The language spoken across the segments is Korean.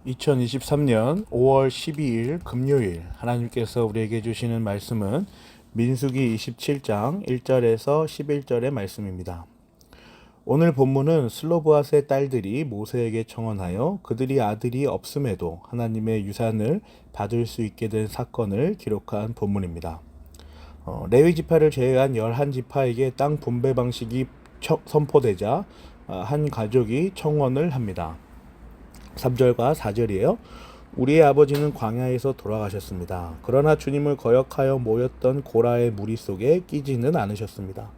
2023년 5월 12일 금요일 하나님께서 우리에게 주시는 말씀은 민수기 27장 1절에서 11절의 말씀입니다. 오늘 본문은 슬로브앗의 딸들이 모세에게 청혼하여 그들이 아들이 없음에도 하나님의 유산을 받을 수 있게 된 사건을 기록한 본문입니다. 레위 지파를 제외한 11지파에게 땅 분배 방식이 선포되자 한 가족이 청혼을 합니다. 3절과 4절이에요. 우리의 아버지는 광야에서 돌아가셨습니다. 그러나 주님을 거역하여 모였던 고라의 무리 속에 끼지는 않으셨습니다.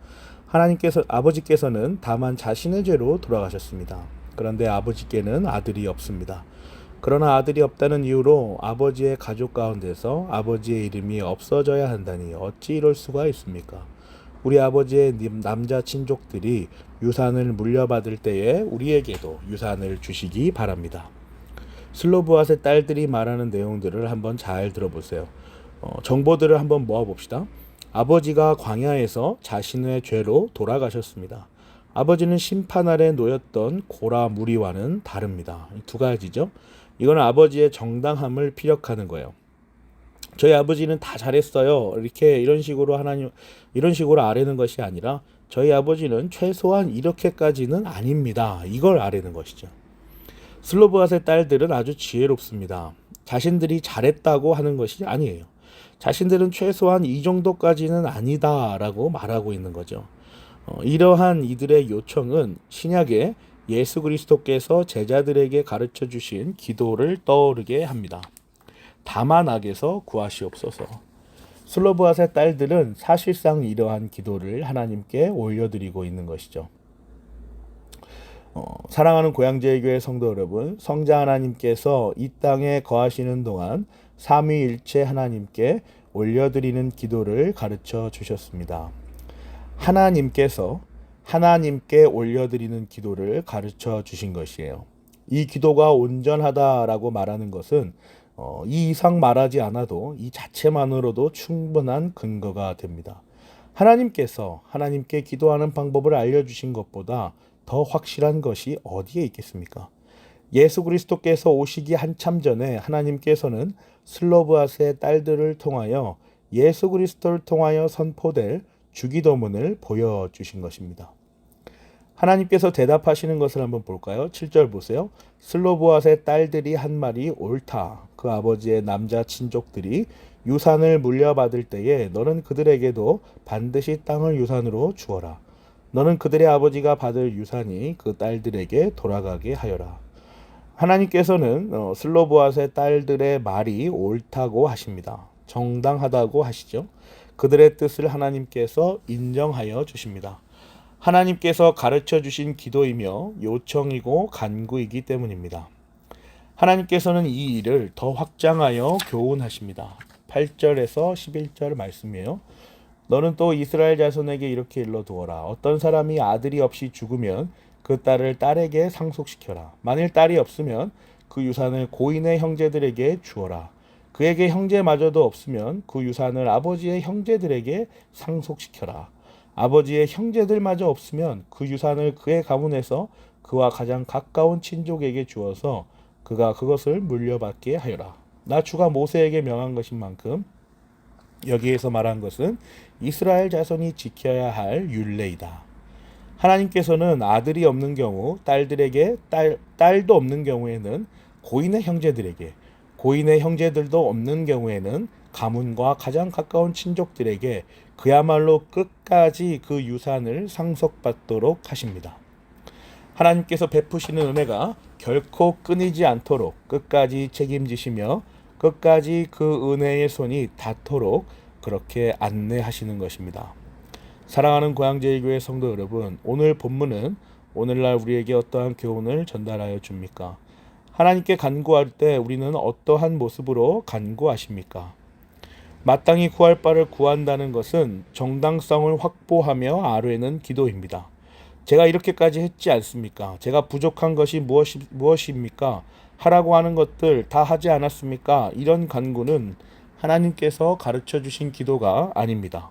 아버지께서는 다만 자신의 죄로 돌아가셨습니다. 그런데 아버지께는 아들이 없습니다. 그러나 아들이 없다는 이유로 아버지의 가족 가운데서 아버지의 이름이 없어져야 한다니 어찌 이럴 수가 있습니까? 우리 아버지의 남자 친족들이 유산을 물려받을 때에 우리에게도 유산을 주시기 바랍니다. 슬로브앗의 딸들이 말하는 내용들을 한번 잘 들어보세요. 정보들을 한번 모아봅시다. 아버지가 광야에서 자신의 죄로 돌아가셨습니다. 아버지는 심판 아래 놓였던 고라 무리와는 다릅니다. 두 가지죠. 이거는 아버지의 정당함을 피력하는 거예요. 저희 아버지는 다 잘했어요. 이런 식으로 아뢰는 것이 아니라 저희 아버지는 최소한 이렇게까지는 아닙니다. 이걸 아뢰는 것이죠. 슬로브앗의 딸들은 아주 지혜롭습니다. 자신들이 잘했다고 하는 것이 아니에요. 자신들은 최소한 이 정도까지는 아니다라고 말하고 있는 거죠. 이러한 이들의 요청은 신약에 예수 그리스도께서 제자들에게 가르쳐 주신 기도를 떠오르게 합니다. 다만 악에서 구하시옵소서. 슬로브앗의 딸들은 사실상 이러한 기도를 하나님께 올려드리고 있는 것이죠. 사랑하는 고양제교회 성도 여러분, 성자 하나님께서 이 땅에 거하시는 동안 삼위일체 하나님께 올려드리는 기도를 가르쳐 주셨습니다. 하나님께서 하나님께 올려드리는 기도를 가르쳐 주신 것이에요. 이 기도가 온전하다라고 말하는 것은 이 이상 말하지 않아도 이 자체만으로도 충분한 근거가 됩니다. 하나님께서 하나님께 기도하는 방법을 알려주신 것보다 더 확실한 것이 어디에 있겠습니까? 예수 그리스도께서 오시기 한참 전에 하나님께서는 슬로브앗의 딸들을 통하여 예수 그리스도를 통하여 선포될 주기도문을 보여주신 것입니다. 하나님께서 대답하시는 것을 한번 볼까요? 7절 보세요. 슬로브앗의 딸들이 한 말이 옳다. 그 아버지의 남자 친족들이 유산을 물려받을 때에 너는 그들에게도 반드시 땅을 유산으로 주어라. 너는 그들의 아버지가 받을 유산이 그 딸들에게 돌아가게 하여라. 하나님께서는 슬로브앗의 딸들의 말이 옳다고 하십니다. 정당하다고 하시죠. 그들의 뜻을 하나님께서 인정하여 주십니다. 하나님께서 가르쳐 주신 기도이며 요청이고 간구이기 때문입니다. 하나님께서는 이 일을 더 확장하여 교훈하십니다. 8절에서 11절 말씀이에요. 너는 또 이스라엘 자손에게 이렇게 일러두어라. 어떤 사람이 아들이 없이 죽으면 그 딸을 딸에게 상속시켜라. 만일 딸이 없으면 그 유산을 고인의 형제들에게 주어라. 그에게 형제마저도 없으면 그 유산을 아버지의 형제들에게 상속시켜라. 아버지의 형제들마저 없으면 그 유산을 그의 가문에서 그와 가장 가까운 친족에게 주어서 그가 그것을 물려받게 하여라. 나 주가 모세에게 명한 것인 만큼 여기에서 말한 것은 이스라엘 자손이 지켜야 할 율례이다. 하나님께서는 아들이 없는 경우 딸들에게 딸도 없는 경우에는 고인의 형제들에게 고인의 형제들도 없는 경우에는 가문과 가장 가까운 친족들에게 그야말로 끝까지 그 유산을 상속받도록 하십니다. 하나님께서 베푸시는 은혜가 결코 끊이지 않도록 끝까지 책임지시며 끝까지 그 은혜의 손이 닿도록 그렇게 안내하시는 것입니다. 사랑하는 고양제일교회 성도 여러분, 오늘 본문은 오늘날 우리에게 어떠한 교훈을 전달하여 줍니까? 하나님께 간구할 때 우리는 어떠한 모습으로 간구하십니까? 마땅히 구할 바를 구한다는 것은 정당성을 확보하며 아뢰는 기도입니다. 제가 이렇게까지 했지 않습니까? 제가 부족한 것이 무엇입니까? 하라고 하는 것들 다 하지 않았습니까? 이런 간구는 하나님께서 가르쳐 주신 기도가 아닙니다.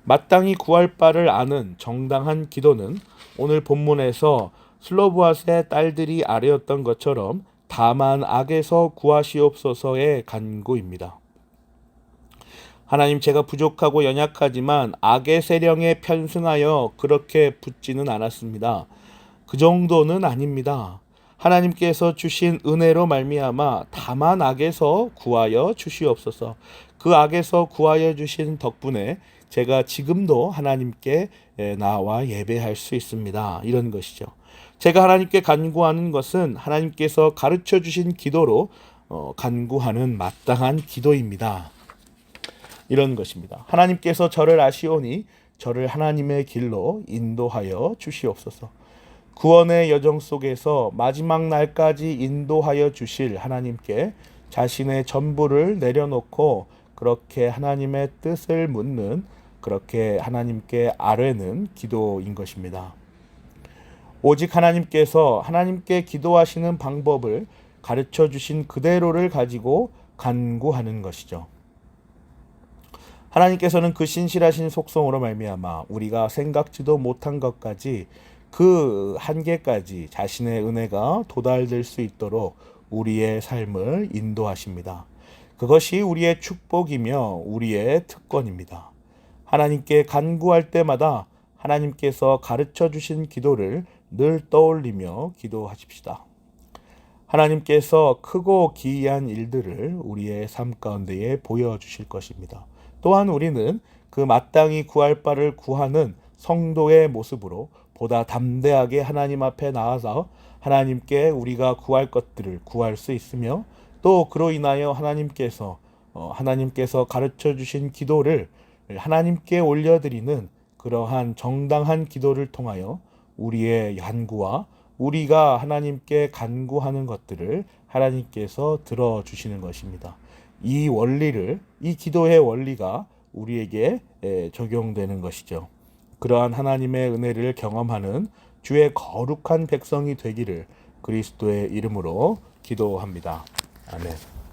마땅히 구할 바를 아는 정당한 기도는 오늘 본문에서 슬로브앗의 딸들이 아뢰었던 것처럼 다만 악에서 구하시옵소서의 간구입니다. 하나님, 제가 부족하고 연약하지만 악의 세령에 편승하여 그렇게 붙지는 않았습니다. 그 정도는 아닙니다. 하나님께서 주신 은혜로 말미암아 다만 악에서 구하여 주시옵소서. 그 악에서 구하여 주신 덕분에 제가 지금도 하나님께 나와 예배할 수 있습니다. 이런 것이죠. 제가 하나님께 간구하는 것은 하나님께서 가르쳐 주신 기도로 간구하는 마땅한 기도입니다. 이런 것입니다. 하나님께서 저를 아시오니 저를 하나님의 길로 인도하여 주시옵소서. 구원의 여정 속에서 마지막 날까지 인도하여 주실 하나님께 자신의 전부를 내려놓고 그렇게 하나님의 뜻을 묻는, 그렇게 하나님께 아뢰는 기도인 것입니다. 오직 하나님께서 하나님께 기도하시는 방법을 가르쳐 주신 그대로를 가지고 간구하는 것이죠. 하나님께서는 그 신실하신 속성으로 말미암아 우리가 생각지도 못한 것까지, 그 한계까지 자신의 은혜가 도달될 수 있도록 우리의 삶을 인도하십니다. 그것이 우리의 축복이며 우리의 특권입니다. 하나님께 간구할 때마다 하나님께서 가르쳐 주신 기도를 늘 떠올리며 기도하십시다. 하나님께서 크고 기이한 일들을 우리의 삶 가운데에 보여주실 것입니다. 또한 우리는 그 마땅히 구할 바를 구하는 성도의 모습으로 보다 담대하게 하나님 앞에 나아서 하나님께 우리가 구할 것들을 구할 수 있으며, 또 그로 인하여 하나님께서 가르쳐 주신 기도를 하나님께 올려드리는 그러한 정당한 기도를 통하여 우리의 간구와 우리가 하나님께 간구하는 것들을 하나님께서 들어주시는 것입니다. 이 원리를, 이 기도의 원리가 우리에게 적용되는 것이죠. 그러한 하나님의 은혜를 경험하는 주의 거룩한 백성이 되기를 그리스도의 이름으로 기도합니다. 아멘.